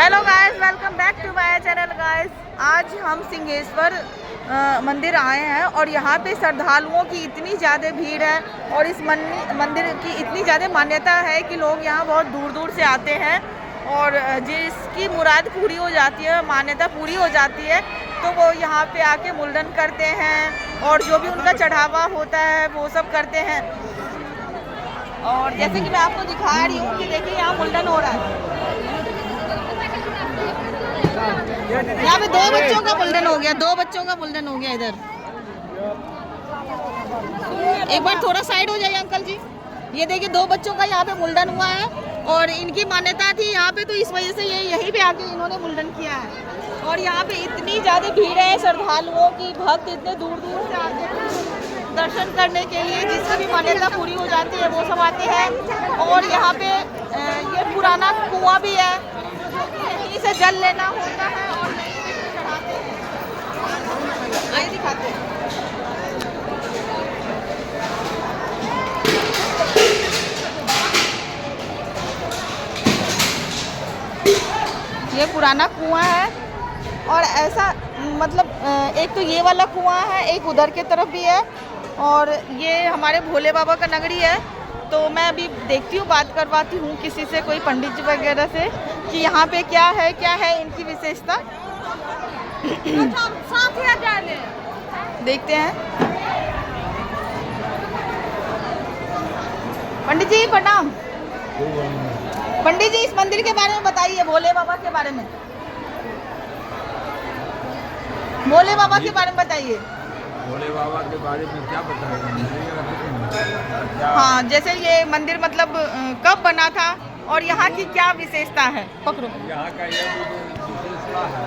Hello guys, welcome back to my channel guys. आज हम सिंहेश्वर मंदिर आए हैं और यहाँ पे श्रद्धालुओं की इतनी ज़्यादा भीड़ है और इस मंदिर की इतनी ज़्यादा मान्यता है कि लोग यहाँ बहुत दूर दूर से आते हैं और जिसकी मुराद पूरी हो जाती है, मान्यता पूरी हो जाती है, तो वो यहाँ पे आके मुंडन करते हैं और जो भी उनका चढ़ावा होता है वो सब करते हैं। और जैसे कि मैं आपको दिखा रही हूँ कि देखिए यहाँ मुंडन हो रहा है। यहाँ पे 2 बच्चों का मुंडन हो गया, 2 बच्चों का मुंडन हो गया। इधर एक बार थोड़ा साइड हो जाइए अंकल जी। ये देखिए 2 बच्चों का यहाँ पे मुंडन हुआ है और इनकी मान्यता थी यहाँ पे, तो इस वजह से ये यहीं पे आके इन्होंने मुंडन किया है। और यहाँ पे इतनी ज़्यादा भीड़ है श्रद्धालुओं की, भक्त इतने दूर दूर से आते हैं दर्शन करने के लिए, जिसकी भी मान्यता पूरी हो जाती है वो सब आते हैं। और यहाँ पे ये पुराना कुआं भी है, यहीं से जल लेना होता है और चढ़ाते हैं। आइए दिखाते हैं। ये पुराना कुआं है और ऐसा मतलब एक तो ये वाला कुआं है, एक उधर के तरफ भी है और ये हमारे भोले बाबा का नगरी है। तो मैं अभी देखती हूँ, बात करवाती हूँ किसी से, कोई पंडित जी वगैरह से, कि यहाँ पे क्या है इनकी विशेषता। देखते हैं। पंडित जी प्रणाम। पंडित जी इस मंदिर के बारे में बताइए, भोले बाबा के बारे में। भोले बाबा के बारे में बताइए। भोले बाबा के बारे में क्या बताएगा? हाँ, जैसे ये मंदिर मतलब कब बना था और यहाँ की क्या विशेषता है? पकड़ो। यहाँ का यह विशेषता है,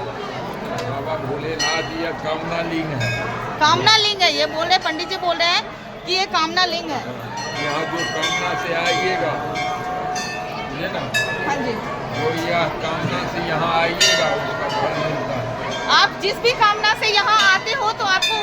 बाबा भोलेनाथ जी कामना लिंग है। कामना लिंग है, ये बोल रहे पंडित जी बोल रहे हैं कि ये कामना लिंग है। यहाँ जो कामना से आइएगा, समझे ना? हाँ जी। वो यह कामना से यहाँ आइएगा, उसका फल मिलता है। आप जिस भी कामना से यहाँ आते हो तो आपको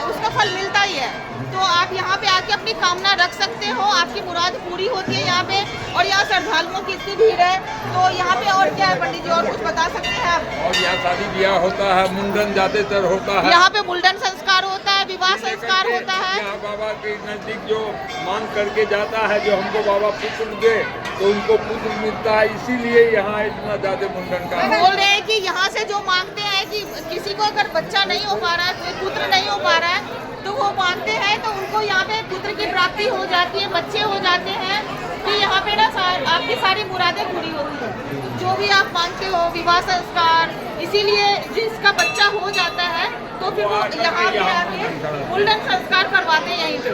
उसका फल मिलता ही है। तो आप यहाँ पे आके अपनी कामना रख सकते हो, आपकी मुराद पूरी होती है यहाँ पे। और यहाँ श्रद्धालुओं की इतनी भीड़ है, तो यहाँ पे और क्या है पंडित जी, और कुछ बता सकते हैं आप? और यहाँ शादी ब्याह होता है, मुंडन ज्यादातर होता है। यहाँ पे मुंडन संस्कार होता है, विवाह संस्कार होता है। यहाँ बाबा के नजदीक जो मांग करके जाता है, जो हमको बाबा पुत्र दे, तो उनको पुत्र मिलता है, इसीलिए यहाँ इतना ज्यादा मुंडन का बोल रहे हैं कि यहाँ से जो मांगते हैं कि किसी को अगर बच्चा नहीं हो पा रहा है, कोई पुत्र नहीं हो पा रहा है, तो वो मांगते हैं तो उनको यहाँ पे पुत्र की प्राप्ति हो जाती है, बच्चे हो जाते हैं। कि यहाँ पे ना आपकी सारी मुरादें पूरी होती है, जो भी आप मांगते हो, विवाह संस्कार। इसीलिए जिसका बच्चा हो जाता है तो फिर वो यहाँ पे आके मुंडन संस्कार करवाते हैं यहीं पे।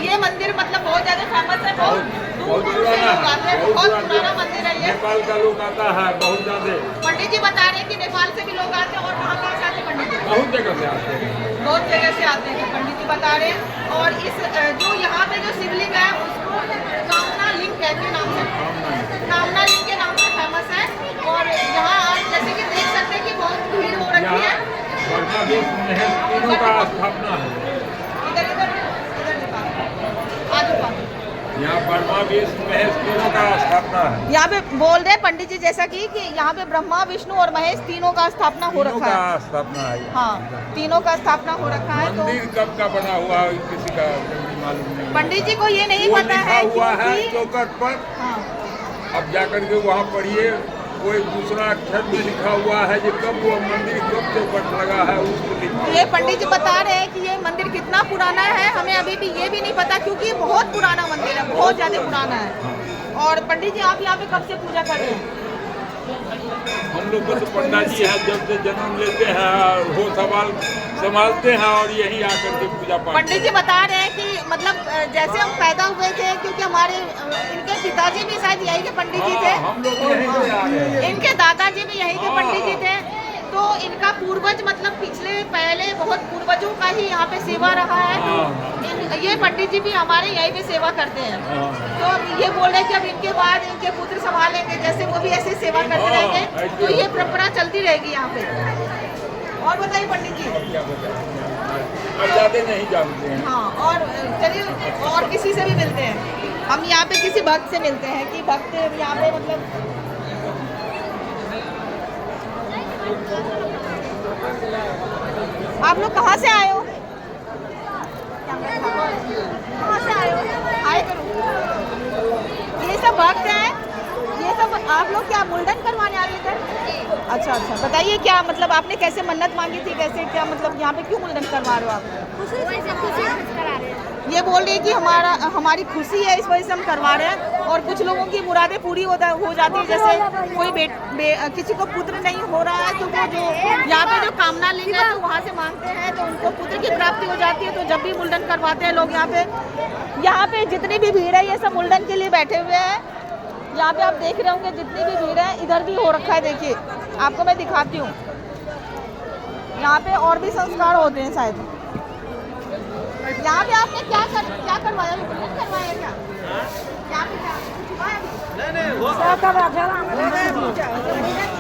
ये मंदिर मतलब बहुत ज्यादा फेमस है, बहुत दूर से लोग आते हैं, बहुत पुराना मंदिर है ये। नेपाल का लोग आता है बहुत ज्यादा। पंडित जी बता रहे हैं कि नेपाल से भी लोग आते हैं और कहाँ से आते हैं पंडित जी? बहुत जगह से आते हैं, बहुत जगह से आते हैं पंडित जी बता रहे हैं। और इस जो यहाँ पे जो शिवलिंग है उसको कामना लिंग के नाम से, कामना लिंग के नाम से फेमस है। और यहाँ आप जैसे कि देख सकते हैं कि बहुत भीड़ हो रखी है। तीनों का स्थापना है यहाँ, ब्रह्मा विष्णु महेश तीनों का स्थापना है। यहाँ पे बोल रहे पंडित जी जैसा कि यहाँ पे ब्रह्मा विष्णु और महेश तीनों का स्थापना हो रखा है। स्थापना है, हाँ, तीनों का स्थापना हो रखा है। तो मंदिर कब का बना हुआ है किसी का मालूम नहीं। पंडित जी को ये नहीं पता है हुआ है चौकट पर। हाँ। अब जाकर के वहाँ पढ़िए, कोई दूसरा अक्षर में लिखा हुआ है जो कब वो मंदिर कब चौकट लगा है उसको लिखा। ये पंडित जी बता रहे हैं कि ये मंदिर कितना पुराना है, हमें अभी भी ये भी नहीं पता, क्योंकि ये बहुत पुराना मंदिर है, बहुत ज्यादा पुराना है। और पंडित जी आप यहाँ पे कब से पूजा कर रहे हैं? हम लोग को तो पंडित जी है, जब से जन्म लेते हैं वो सवाल संभालते हैं और यही आकर के पूजा पाठ। पंडित जी बता रहे हैं कि मतलब जैसे हम पैदा हुए थे, क्योंकि हमारे इनके पिताजी भी शायद यही के पंडित जी थे, हम लोग यहीं से आ गए। इनके दादाजी भी यही के पंडित जी थे। तो इनका पूर्वज मतलब पहले बहुत पूर्वजों का ही यहाँ पे सेवा रहा है। ये पंडित जी भी हमारे यहीं पे सेवा करते हैं। तो ये बोल रहे हैं कि अब इनके बाद इनके पुत्र संभालेंगे, जैसे वो भी ऐसी सेवा करते रहेंगे, तो ये परंपरा चलती रहेगी यहाँ पे। और बताइए पंडित जी। ज्यादा नहीं जानते हैं। हाँ, और चलिए और किसी से भी मिलते हैं, हम यहाँ पे किसी भक्त से मिलते हैं कि भक्त यहाँ पे मतलब आप लोग कहाँ से आए हो? कहाँ से आए हो? आए करो। ये सब भक्त हैं, ये सब आप लोग क्या मुंडन करवाने आ रहे थे? अच्छा अच्छा, बताइए क्या मतलब आपने कैसे मन्नत मांगी थी, कैसे क्या मतलब यहाँ पे क्यों मुंडन करवा रहे हो आप? ये बोल रही है कि हमारी खुशी है, इस वजह से हम करवा रहे हैं। और कुछ लोगों की मुरादें पूरी हो जाती है, जैसे कोई किसी को पुत्र नहीं हो रहा है तो वो जो यहाँ पे जो कामना लिंग है तो वहाँ से मांगते हैं तो उनको पुत्र की प्राप्ति हो जाती है। तो जब भी मुंडन करवाते हैं लोग यहाँ पे जितनी भी भीड़ है ये सब मुंडन के लिए बैठे हुए हैं। यहाँ पे आप देख रहे होंगे जितनी भी भीड़ है, इधर भी हो रखा है। देखिए आपको मैं दिखाती हूँ, यहाँ पे और भी संस्कार होते हैं शायद। यहाँ पे आपने क्या करवाया? करवाया क्या?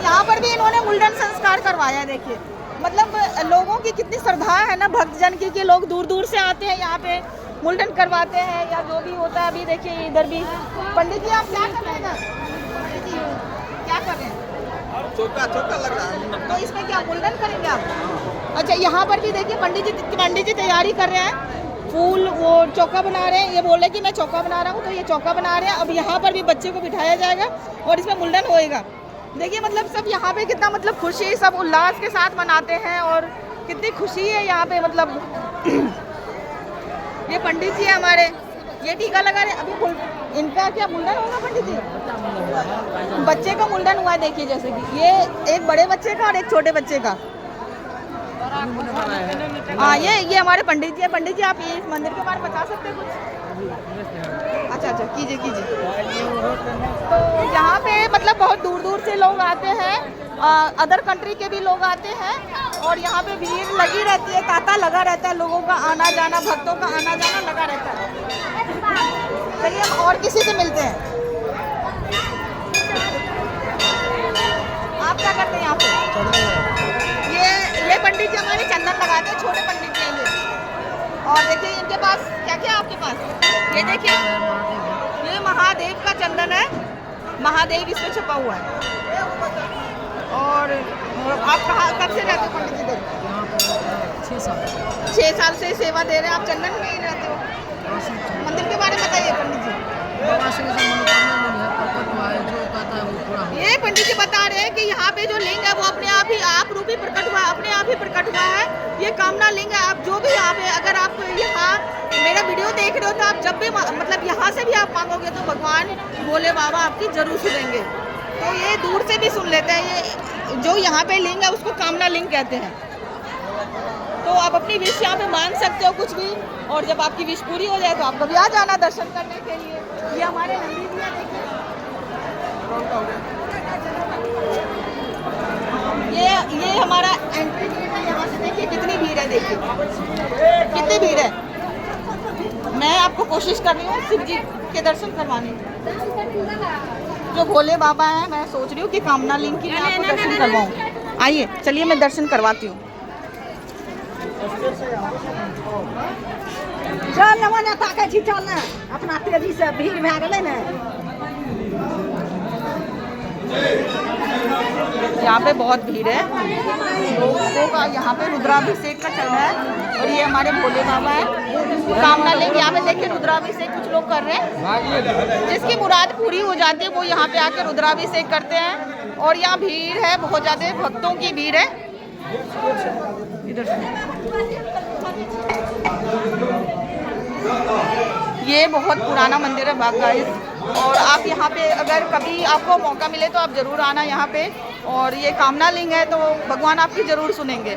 यहाँ पर भी इन्होंने मुंडन संस्कार करवाया। देखिए मतलब लोगों की कितनी श्रद्धा है ना, भक्तजन की, कि लोग दूर दूर से आते हैं यहाँ पे मुंडन करवाते हैं या जो भी होता है। अभी देखिए इधर भी पंडित जी आप क्या कर रहे हैं? क्या कर रहे हैं? छोटा लग रहा है तो इसमें क्या मुंडन करेंगे आप? अच्छा, यहाँ पर भी देखिए पंडित जी तैयारी कर रहे हैं, फूल वो चौका बना रहे हैं। ये बोल रहे हैं कि मैं चौका बना रहा हूँ, तो ये चौका बना रहे हैं। अब यहाँ पर भी बच्चे को बिठाया जाएगा और इसमें मुंडन होएगा। देखिए मतलब सब यहाँ पे कितना मतलब खुशी, सब उल्लास के साथ मनाते हैं और कितनी खुशी है यहाँ पे। मतलब ये पंडित जी है हमारे, ये टीका लगा रहे। अभी इनका क्या मुंडन होगा पंडित जी? बच्चे का मुंडन हुआ है। देखिए जैसे कि ये एक बड़े बच्चे का और एक छोटे बच्चे का। हाँ ये हमारे पंडित जी है। पंडित जी आप ये इस मंदिर के बारे में बता सकते हैं कुछ? अच्छा कीजिए। तो यहाँ पे मतलब बहुत दूर दूर से लोग आते हैं, अदर कंट्री के भी लोग आते हैं और यहाँ पे भीड़ लगी रहती है, तांता लगा रहता है, लोगों का आना जाना, भक्तों का आना जाना लगा रहता है। चलिए हम और किसी से मिलते हैं। आप क्या करते हैं यहाँ पे? ये पंडित जी हमारे चंदन लगाते हैं, छोटे पंडित जी हैं। और देखिए इनके पास क्या क्या आपके पास, ये देखिए ये महादेव का चंदन है, महादेव इसमें छपा हुआ है। और आप कब से रहते हो पंडित जी? 6 साल से सेवा दे रहे हैं आप, चंदन में ही रहते हो। मंदिर के बारे में बताइए पंडित जी। ये पंडित जी बता रहे हैं कि यहाँ पे जो लिंग है वो अपने आप ही आप रूपी प्रकट हुआ, अपने आप ही प्रकट हुआ है। ये कामना लिंग है। आप जो भी यहाँ पे अगर आप यहाँ मेरा वीडियो देख रहे हो तो आप जब भी मतलब यहाँ से भी आप मांगोगे तो भगवान भोले बाबा आपकी जरूर सुनेंगे। तो ये दूर से भी सुन लेते हैं। ये जो यहाँ पे लिंग है उसको कामना लिंग कहते हैं। तो आप अपनी विश यहाँ पे मांग सकते हो कुछ भी, और जब आपकी विश पूरी हो जाए तो आप कभी आ जाना दर्शन करने के लिए। ये हमारे नंदी जी हैं, देखिए ये हमारा एंट्री गेट है। यहाँ से देखिए कितनी भीड़ है, देखिए कितनी भीड़ है। मैं आपको कोशिश कर रही हूँ शिव जी के दर्शन करवाने की। जो भोले बाबा हैं, मैं सोच रही हूँ कि कामना लिंग की मैं आपको दर्शन करवाऊँ। आइए चलिए मैं दर्शन करवाती हूँ। चल ना ताके छी, चल ना अपना तेजी से, भीड़ भए गेलै ने। यहाँ पे बहुत भीड़ है, लोगों का यहाँ पे रुद्राभिषेक का चल रहा है। और ये हमारे भोले बाबा है, कामना लेके यहाँ पे देखिए रुद्राभिषेक कुछ लोग कर रहे हैं। जिसकी मुराद पूरी हो जाती है वो यहाँ पे आकर रुद्राभिषेक करते हैं। और यहाँ भीड़ है, बहुत ज़्यादा भक्तों की भीड़ है। इधर ये बहुत पुराना मंदिर है गाइस। और आप यहाँ पे अगर कभी आपको मौका मिले तो आप ज़रूर आना यहाँ पे। और ये कामना लिंग है तो भगवान आपकी ज़रूर सुनेंगे।